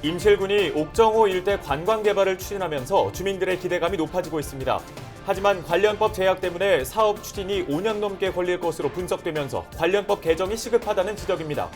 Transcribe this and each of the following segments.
임실군이 옥정호 일대 관광 개발을 추진하면서 주민들의 기대감이 높아지고 있습니다. 하지만 관련법 제약 때문에 사업 추진이 5년 넘게 걸릴 것으로 분석되면서 관련법 개정이 시급하다는 지적입니다.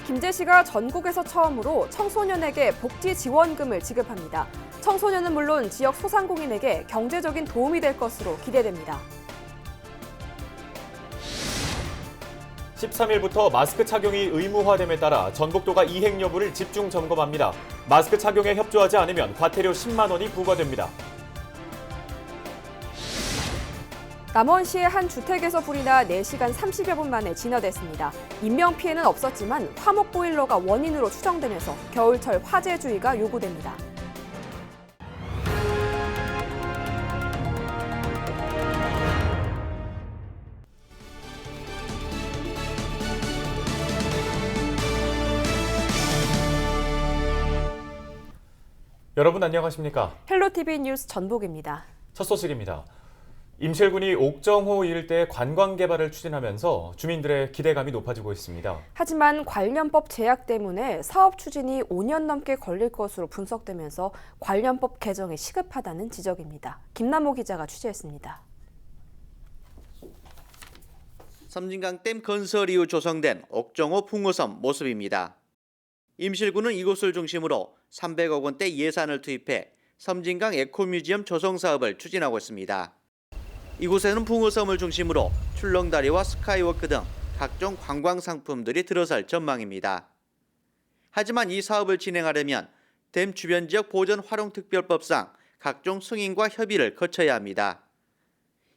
김제시가 전국에서 처음으로 청소년에게 복지 지원금을 지급합니다. 청소년은 물론 지역 소상공인에게 경제적인 도움이 될 것으로 기대됩니다. 13일부터 마스크 착용이 의무화됨에 따라 전북도가 이행 여부를 집중 점검합니다. 마스크 착용에 협조하지 않으면 과태료 10만 원이 부과됩니다. 남원시의 한 주택에서 불이 나 4시간 30여 분 만에 진화됐습니다. 인명피해는 없었지만 화목 보일러가 원인으로 추정되면서 겨울철 화재 주의가 요구됩니다. 여러분 안녕하십니까? 헬로티비 뉴스 전복입니다. 첫 소식입니다. 임실군이 옥정호 일대 관광 개발을 추진하면서 주민들의 기대감이 높아지고 있습니다. 하지만 관련법 제약 때문에 사업 추진이 5년 넘게 걸릴 것으로 분석되면서 관련법 개정이 시급하다는 지적입니다. 김남호 기자가 취재했습니다. 섬진강댐 건설 이후 조성된 옥정호 붕어섬 모습입니다. 임실군은 이곳을 중심으로 300억 원대 예산을 투입해 섬진강 에코뮤지엄 조성 사업을 추진하고 있습니다. 이곳에는 붕어섬을 중심으로 출렁다리와 스카이워크 등 각종 관광 상품들이 들어설 전망입니다. 하지만 이 사업을 진행하려면 댐 주변 지역 보전 활용 특별법상 각종 승인과 협의를 거쳐야 합니다.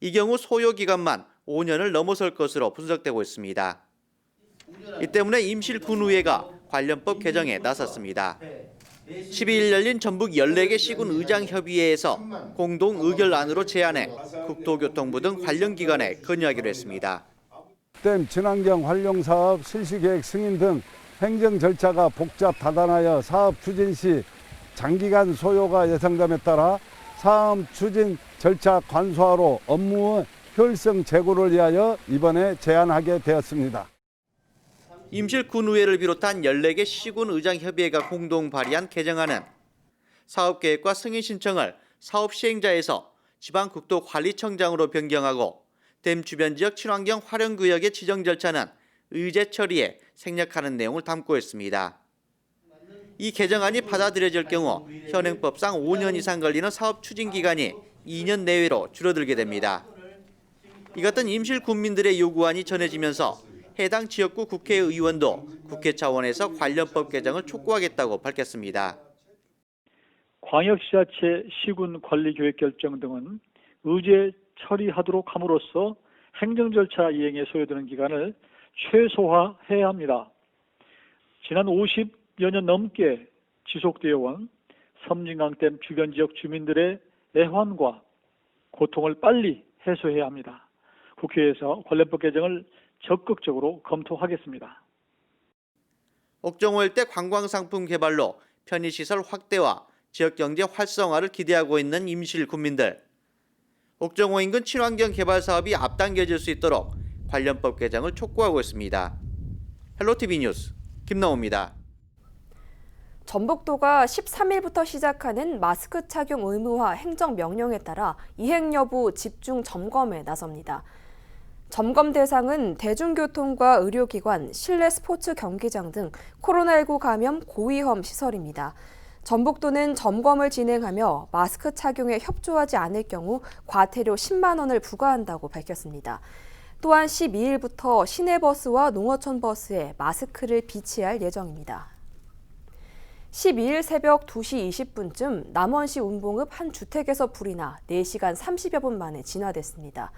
이 경우 소요 기간만 5년을 넘어설 것으로 분석되고 있습니다. 이 때문에 임실군의회가 관련법 개정에 나섰습니다. 12일 열린 전북 14개 시군 의장협의회에서 공동 의결안으로 제안해 국토교통부 등 관련 기관에 건의하기로 했습니다. 댐 친환경 활용 사업 실시계획 승인 등 행정 절차가 복잡 다단하여 사업 추진 시 장기간 소요가 예상됨에 따라 사업 추진 절차 간소화로 업무의 효율성 제고를 위하여 이번에 제안하게 되었습니다. 임실군의회를 비롯한 14개 시군 의장협의회가 공동 발의한 개정안은 사업계획과 승인 신청을 사업 시행자에서 지방국토관리청장으로 변경하고 댐 주변 지역 친환경 활용구역의 지정 절차는 의제 처리에 생략하는 내용을 담고 있습니다. 이 개정안이 받아들여질 경우 현행법상 5년 이상 걸리는 사업 추진 기간이 2년 내외로 줄어들게 됩니다. 이 같은 임실군민들의 요구안이 전해지면서 해당 지역구 국회의원도 국회 차원에서 관련법 개정을 촉구하겠다고 밝혔습니다. 광역지자체 시군관리계획 결정 등은 의제 처리하도록 함으로써 행정 절차 이행에 소요되는 기간을 최소화해야 합니다. 지난 50여 년 넘게 지속되어 온 섬진강댐 주변 지역 주민들의 애환과 고통을 빨리 해소해야 합니다. 국회에서 관련법 개정을 적극적으로 검토하겠습니다. 옥정호 일대 관광상품 개발로 편의시설 확대와 지역경제 활성화를 기대하고 있는 임실군민들. 옥정호 인근 친환경 개발 사업이 앞당겨질 수 있도록 관련법 개정을 촉구하고 있습니다. 헬로티비 뉴스 김나호입니다. 전북도가 13일부터 시작하는 마스크 착용 의무화 행정명령에 따라 이행 여부 집중 점검에 나섭니다. 점검 대상은 대중교통과 의료기관, 실내 스포츠 경기장 등 코로나19 감염 고위험 시설입니다. 전북도는 점검을 진행하며 마스크 착용에 협조하지 않을 경우 과태료 10만 원을 부과한다고 밝혔습니다. 또한 12일부터 시내버스와 농어촌 버스에 마스크를 비치할 예정입니다. 12일 새벽 2시 20분쯤 남원시 운봉읍 한 주택에서 불이 나 4시간 30여 분 만에 진화됐습니다.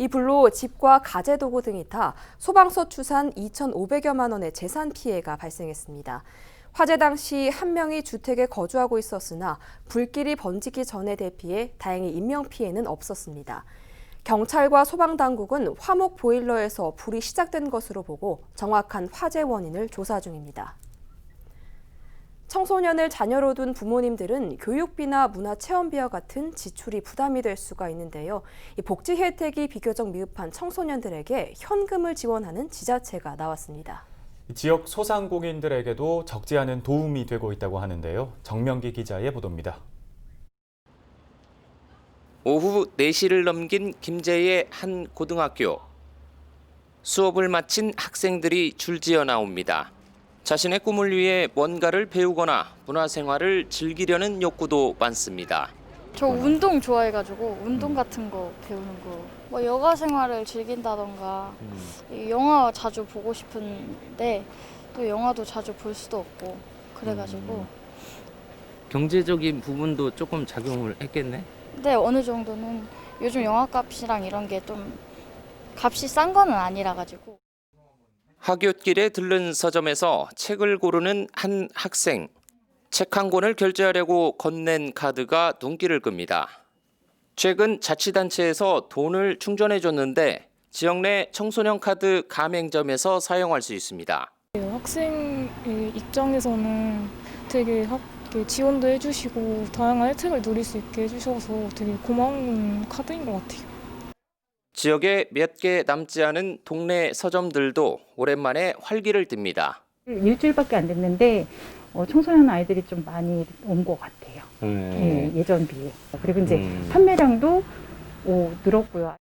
이 불로 집과 가재도구 등이 타 소방서 추산 2,500여만 원의 재산 피해가 발생했습니다. 화재 당시 한 명이 주택에 거주하고 있었으나 불길이 번지기 전에 대피해 다행히 인명피해는 없었습니다. 경찰과 소방당국은 화목 보일러에서 불이 시작된 것으로 보고 정확한 화재 원인을 조사 중입니다. 청소년을 자녀로 둔 부모님들은 교육비나 문화체험비와 같은 지출이 부담이 될 수가 있는데요. 이 복지 혜택이 비교적 미흡한 청소년들에게 현금을 지원하는 지자체가 나왔습니다. 지역 소상공인들에게도 적지 않은 도움이 되고 있다고 하는데요. 정명기 기자의 보도입니다. 오후 4시를 넘긴 김제의 한 고등학교. 수업을 마친 학생들이 줄지어 나옵니다. 자신의 꿈을 위해 뭔가를 배우거나 문화생활을 즐기려는 욕구도 많습니다. 저 운동 좋아해가지고 운동 같은 거 배우는 거. 뭐 여가 생활을 즐긴다던가 영화 자주 보고 싶은데 또 영화도 자주 볼 수도 없고 그래가지고. 경제적인 부분도 조금 작용을 했겠네? 근데 어느 정도는 요즘 영화값이랑 이런 게 좀 값이 싼 거는 아니라 가지고. 하굣길에 들른 서점에서 책을 고르는 한 학생. 책 한 권을 결제하려고 건넨 카드가 눈길을 끕니다. 최근 자치단체에서 돈을 충전해줬는데 지역 내 청소년 카드 가맹점에서 사용할 수 있습니다. 학생 입장에서는 되게 지원도 해주시고 다양한 혜택을 누릴 수 있게 해주셔서 되게 고마운 카드인 것 같아요. 지역에 몇 개 남지 않은 동네 서점들도 오랜만에 활기를 띱니다. 일주일밖에 안 됐는데 청소년 아이들이 좀 많이 온 것 같아요. 예전 비해. 그리고 이제 판매량도 늘었고요.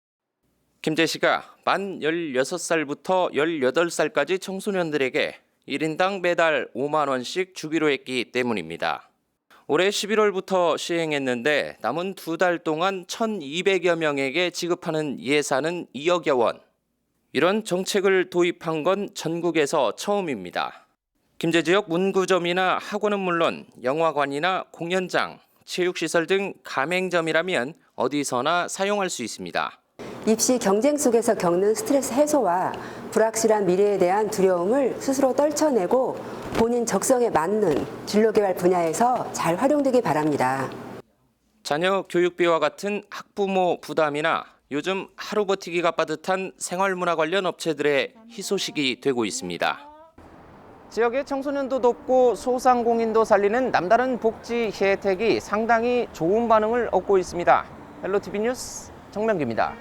김제시가 만 16살부터 18살까지 청소년들에게 1인당 매달 5만 원씩 주기로 했기 때문입니다. 올해 11월부터 시행했는데 남은 2달 동안 1,200여 명에게 지급하는 예산은 2억여 원. 이런 정책을 도입한 건 전국에서 처음입니다. 김제 지역 문구점이나 학원은 물론 영화관이나 공연장, 체육시설 등 가맹점이라면 어디서나 사용할 수 있습니다. 입시 경쟁 속에서 겪는 스트레스 해소와 불확실한 미래에 대한 두려움을 스스로 떨쳐내고 본인 적성에 맞는 진로개발 분야에서 잘 활용되기 바랍니다. 자녀 교육비와 같은 학부모 부담이나 요즘 하루 버티기가 빠듯한 생활문화 관련 업체들의 희소식이 되고 있습니다. 지역의 청소년도 돕고 소상공인도 살리는 남다른 복지 혜택이 상당히 좋은 반응을 얻고 있습니다. 헬로티비 뉴스 정명기입니다.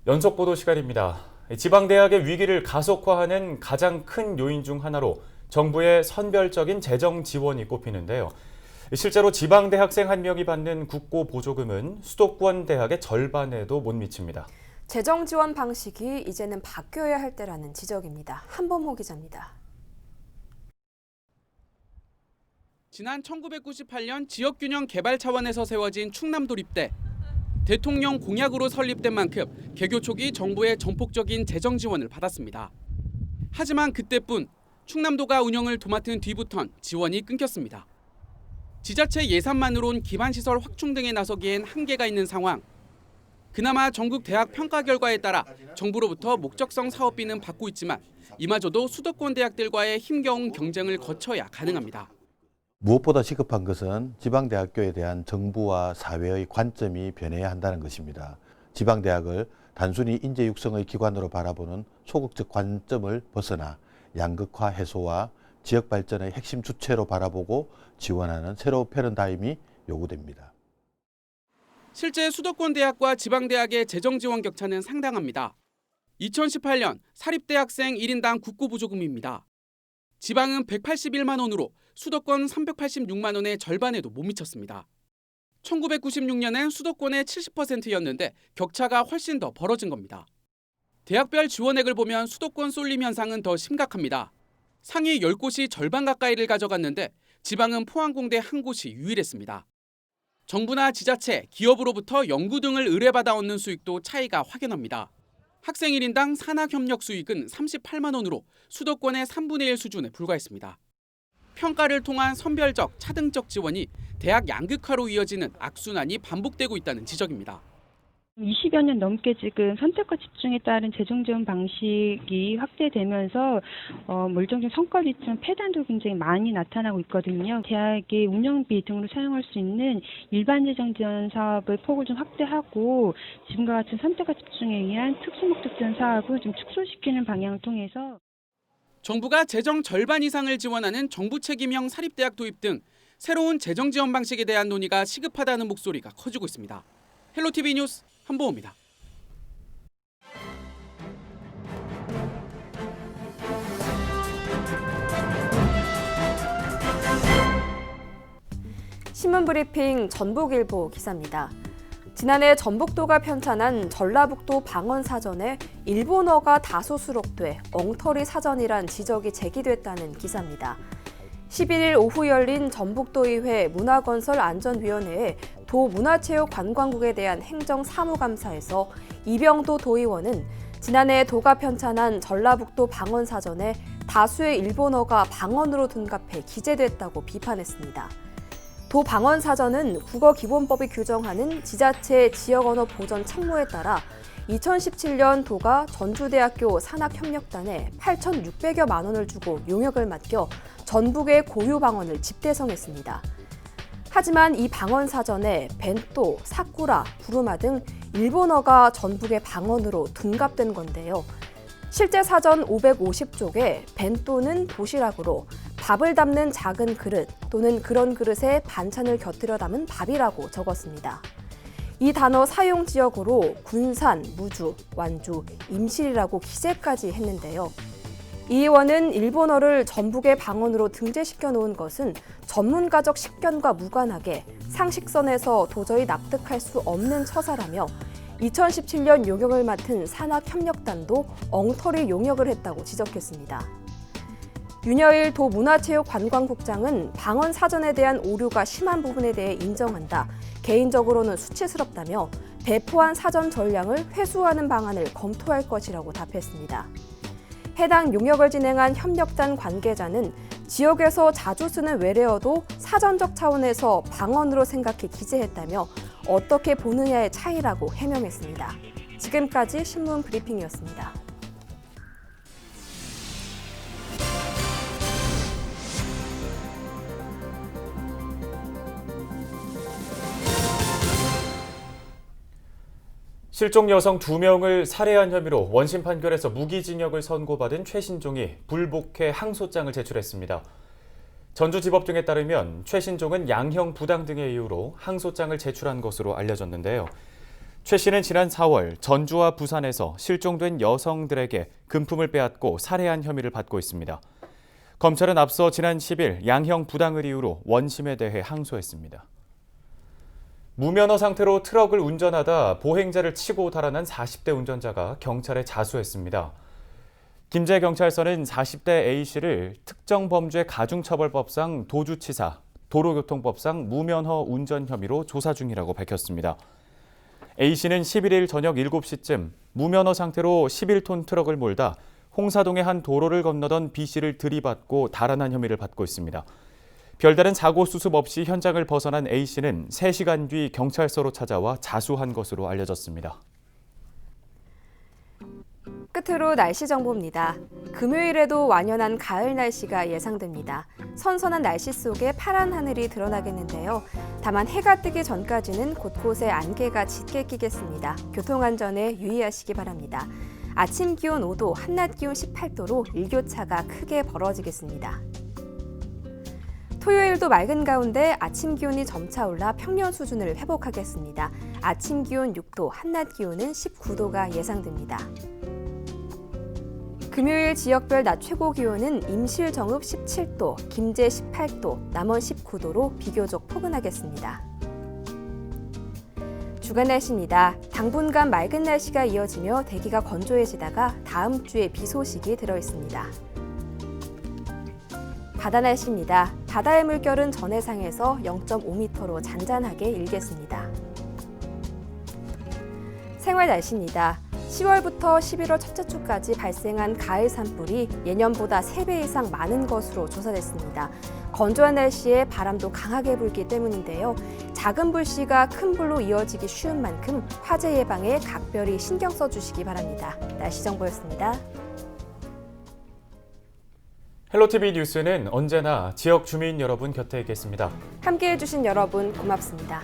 연속 보도 시간입니다. 지방대학의 위기를 가속화하는 가장 큰 요인 중 하나로 정부의 선별적인 재정 지원이 꼽히는데요. 실제로 지방대학생 한 명이 받는 국고 보조금은 수도권 대학의 절반에도 못 미칩니다. 재정 지원 방식이 이제는 바뀌어야 할 때라는 지적입니다. 한범호 기자입니다. 지난 1998년 지역균형 개발 차원에서 세워진 충남도립대. 대통령 공약으로 설립된 만큼 개교 초기 정부의 전폭적인 재정 지원을 받았습니다. 하지만 그때뿐 충남도가 운영을 도맡은 뒤부턴 지원이 끊겼습니다. 지자체 예산만으론 기반시설 확충 등에 나서기엔 한계가 있는 상황. 그나마 전국 대학 평가 결과에 따라 정부로부터 목적성 사업비는 받고 있지만 이마저도 수도권 대학들과의 힘겨운 경쟁을 거쳐야 가능합니다. 무엇보다 시급한 것은 지방대학교에 대한 정부와 사회의 관점이 변해야 한다는 것입니다. 지방대학을 단순히 인재 육성의 기관으로 바라보는 소극적 관점을 벗어나 양극화 해소와 지역 발전의 핵심 주체로 바라보고 지원하는 새로운 패러다임이 요구됩니다. 실제 수도권 대학과 지방대학의 재정 지원 격차는 상당합니다. 2018년 사립대학생 1인당 국고 보조금입니다. 지방은 181만 원으로 수도권 386만 원의 절반에도 못 미쳤습니다. 1996년엔 수도권의 70%였는데 격차가 훨씬 더 벌어진 겁니다. 대학별 지원액을 보면 수도권 쏠림 현상은 더 심각합니다. 상위 10곳이 절반 가까이를 가져갔는데 지방은 포항공대 한 곳이 유일했습니다. 정부나 지자체, 기업으로부터 연구 등을 의뢰받아 얻는 수익도 차이가 확연합니다. 학생 1인당 산학협력 수익은 38만 원으로 수도권의 3분의 1 수준에 불과했습니다. 평가를 통한 선별적, 차등적 지원이 대학 양극화로 이어지는 악순환이 반복되고 있다는 지적입니다. 20여 년 넘게 지금 선택과 집중에 따른 재정 지원 방식이 확대되면서 물정중 성과비 등 폐단도 굉장히 많이 나타나고 있거든요. 대학의 운영비 등으로 사용할 수 있는 일반 재정 지원 사업의 폭을 좀 확대하고 지금과 같은 선택과 집중에 의한 특수목적 지원 사업을 좀 축소시키는 방향을 통해서 정부가 재정 절반 이상을 지원하는 정부 책임형 사립대학 도입 등 새로운 재정 지원 방식에 대한 논의가 시급하다는 목소리가 커지고 있습니다. 헬로티비 뉴스 한보호입니다. 신문브리핑 전북일보 기사입니다. 지난해 전북도가 편찬한 전라북도 방언사전에 일본어가 다수 수록돼 엉터리 사전이란 지적이 제기됐다는 기사입니다. 11일 오후 열린 전북도의회 문화건설안전위원회의 도문화체육관광국에 대한 행정사무감사에서 이병도 도의원은 지난해 도가 편찬한 전라북도 방언사전에 다수의 일본어가 방언으로 둔갑해 기재됐다고 비판했습니다. 도 방언사전은 국어기본법이 규정하는 지자체 지역언어 보전 책무에 따라 2017년 도가 전주대학교 산학협력단에 8,600여만 원을 주고 용역을 맡겨 전북의 고유 방언을 집대성했습니다. 하지만 이 방언사전에 벤또, 사쿠라, 부르마 등 일본어가 전북의 방언으로 둔갑된 건데요. 실제 사전 550쪽에 벤또는 도시락으로, 밥을 담는 작은 그릇 또는 그런 그릇에 반찬을 곁들여 담은 밥이라고 적었습니다. 이 단어 사용 지역으로 군산, 무주, 완주, 임실이라고 기재까지 했는데요. 이 의원은 일본어를 전북의 방언으로 등재시켜 놓은 것은 전문가적 식견과 무관하게 상식선에서 도저히 납득할 수 없는 처사라며 2017년 용역을 맡은 산학협력단도 엉터리 용역을 했다고 지적했습니다. 윤여일 도문화체육관광국장은 방언 사전에 대한 오류가 심한 부분에 대해 인정한다. 개인적으로는 수치스럽다며 배포한 사전 전량을 회수하는 방안을 검토할 것이라고 답했습니다. 해당 용역을 진행한 협력단 관계자는 지역에서 자주 쓰는 외래어도 사전적 차원에서 방언으로 생각해 기재했다며 어떻게 보느냐의 차이라고 해명했습니다. 지금까지 신문 브리핑이었습니다. 실종 여성 2명을 살해한 혐의로 원심 판결에서 무기징역을 선고받은 최신종이 불복해 항소장을 제출했습니다. 전주지법정에 따르면 최신종은 양형 부당 등의 이유로 항소장을 제출한 것으로 알려졌는데요. 최 씨는 지난 4월 전주와 부산에서 실종된 여성들에게 금품을 빼앗고 살해한 혐의를 받고 있습니다. 검찰은 앞서 지난 10일 양형 부당을 이유로 원심에 대해 항소했습니다. 무면허 상태로 트럭을 운전하다 보행자를 치고 달아난 40대 운전자가 경찰에 자수했습니다. 김제경찰서는 40대 A씨를 특정범죄 가중처벌법상 도주치사, 도로교통법상 무면허 운전 혐의로 조사 중이라고 밝혔습니다. A씨는 11일 저녁 7시쯤 무면허 상태로 11톤 트럭을 몰다 홍사동의 한 도로를 건너던 B씨를 들이받고 달아난 혐의를 받고 있습니다. 별다른 사고 수습 없이 현장을 벗어난 A씨는 3시간 뒤 경찰서로 찾아와 자수한 것으로 알려졌습니다. 끝으로 날씨 정보입니다. 금요일에도 완연한 가을 날씨가 예상됩니다. 선선한 날씨 속에 파란 하늘이 드러나겠는데요. 다만 해가 뜨기 전까지는 곳곳에 안개가 짙게 끼겠습니다. 교통안전에 유의하시기 바랍니다. 아침 기온 5도, 한낮 기온 18도로 일교차가 크게 벌어지겠습니다. 토요일도 맑은 가운데 아침 기온이 점차 올라 평년 수준을 회복하겠습니다. 아침 기온 6도, 한낮 기온은 19도가 예상됩니다. 금요일 지역별 낮 최고 기온은 임실 정읍 17도, 김제 18도, 남원 19도로 비교적 포근하겠습니다. 주간 날씨입니다. 당분간 맑은 날씨가 이어지며 대기가 건조해지다가 다음 주에 비 소식이 들어있습니다. 바다 날씨입니다. 바다의 물결은 전해상에서 0.5m로 잔잔하게 일겠습니다. 생활 날씨입니다. 10월부터 11월 첫째 주까지 발생한 가을 산불이 예년보다 3배 이상 많은 것으로 조사됐습니다. 건조한 날씨에 바람도 강하게 불기 때문인데요. 작은 불씨가 큰 불로 이어지기 쉬운 만큼 화재 예방에 각별히 신경 써주시기 바랍니다. 날씨 정보였습니다. 헬로티비 뉴스는 언제나 지역 주민 여러분 곁에 있겠습니다. 함께해 주신 여러분 고맙습니다.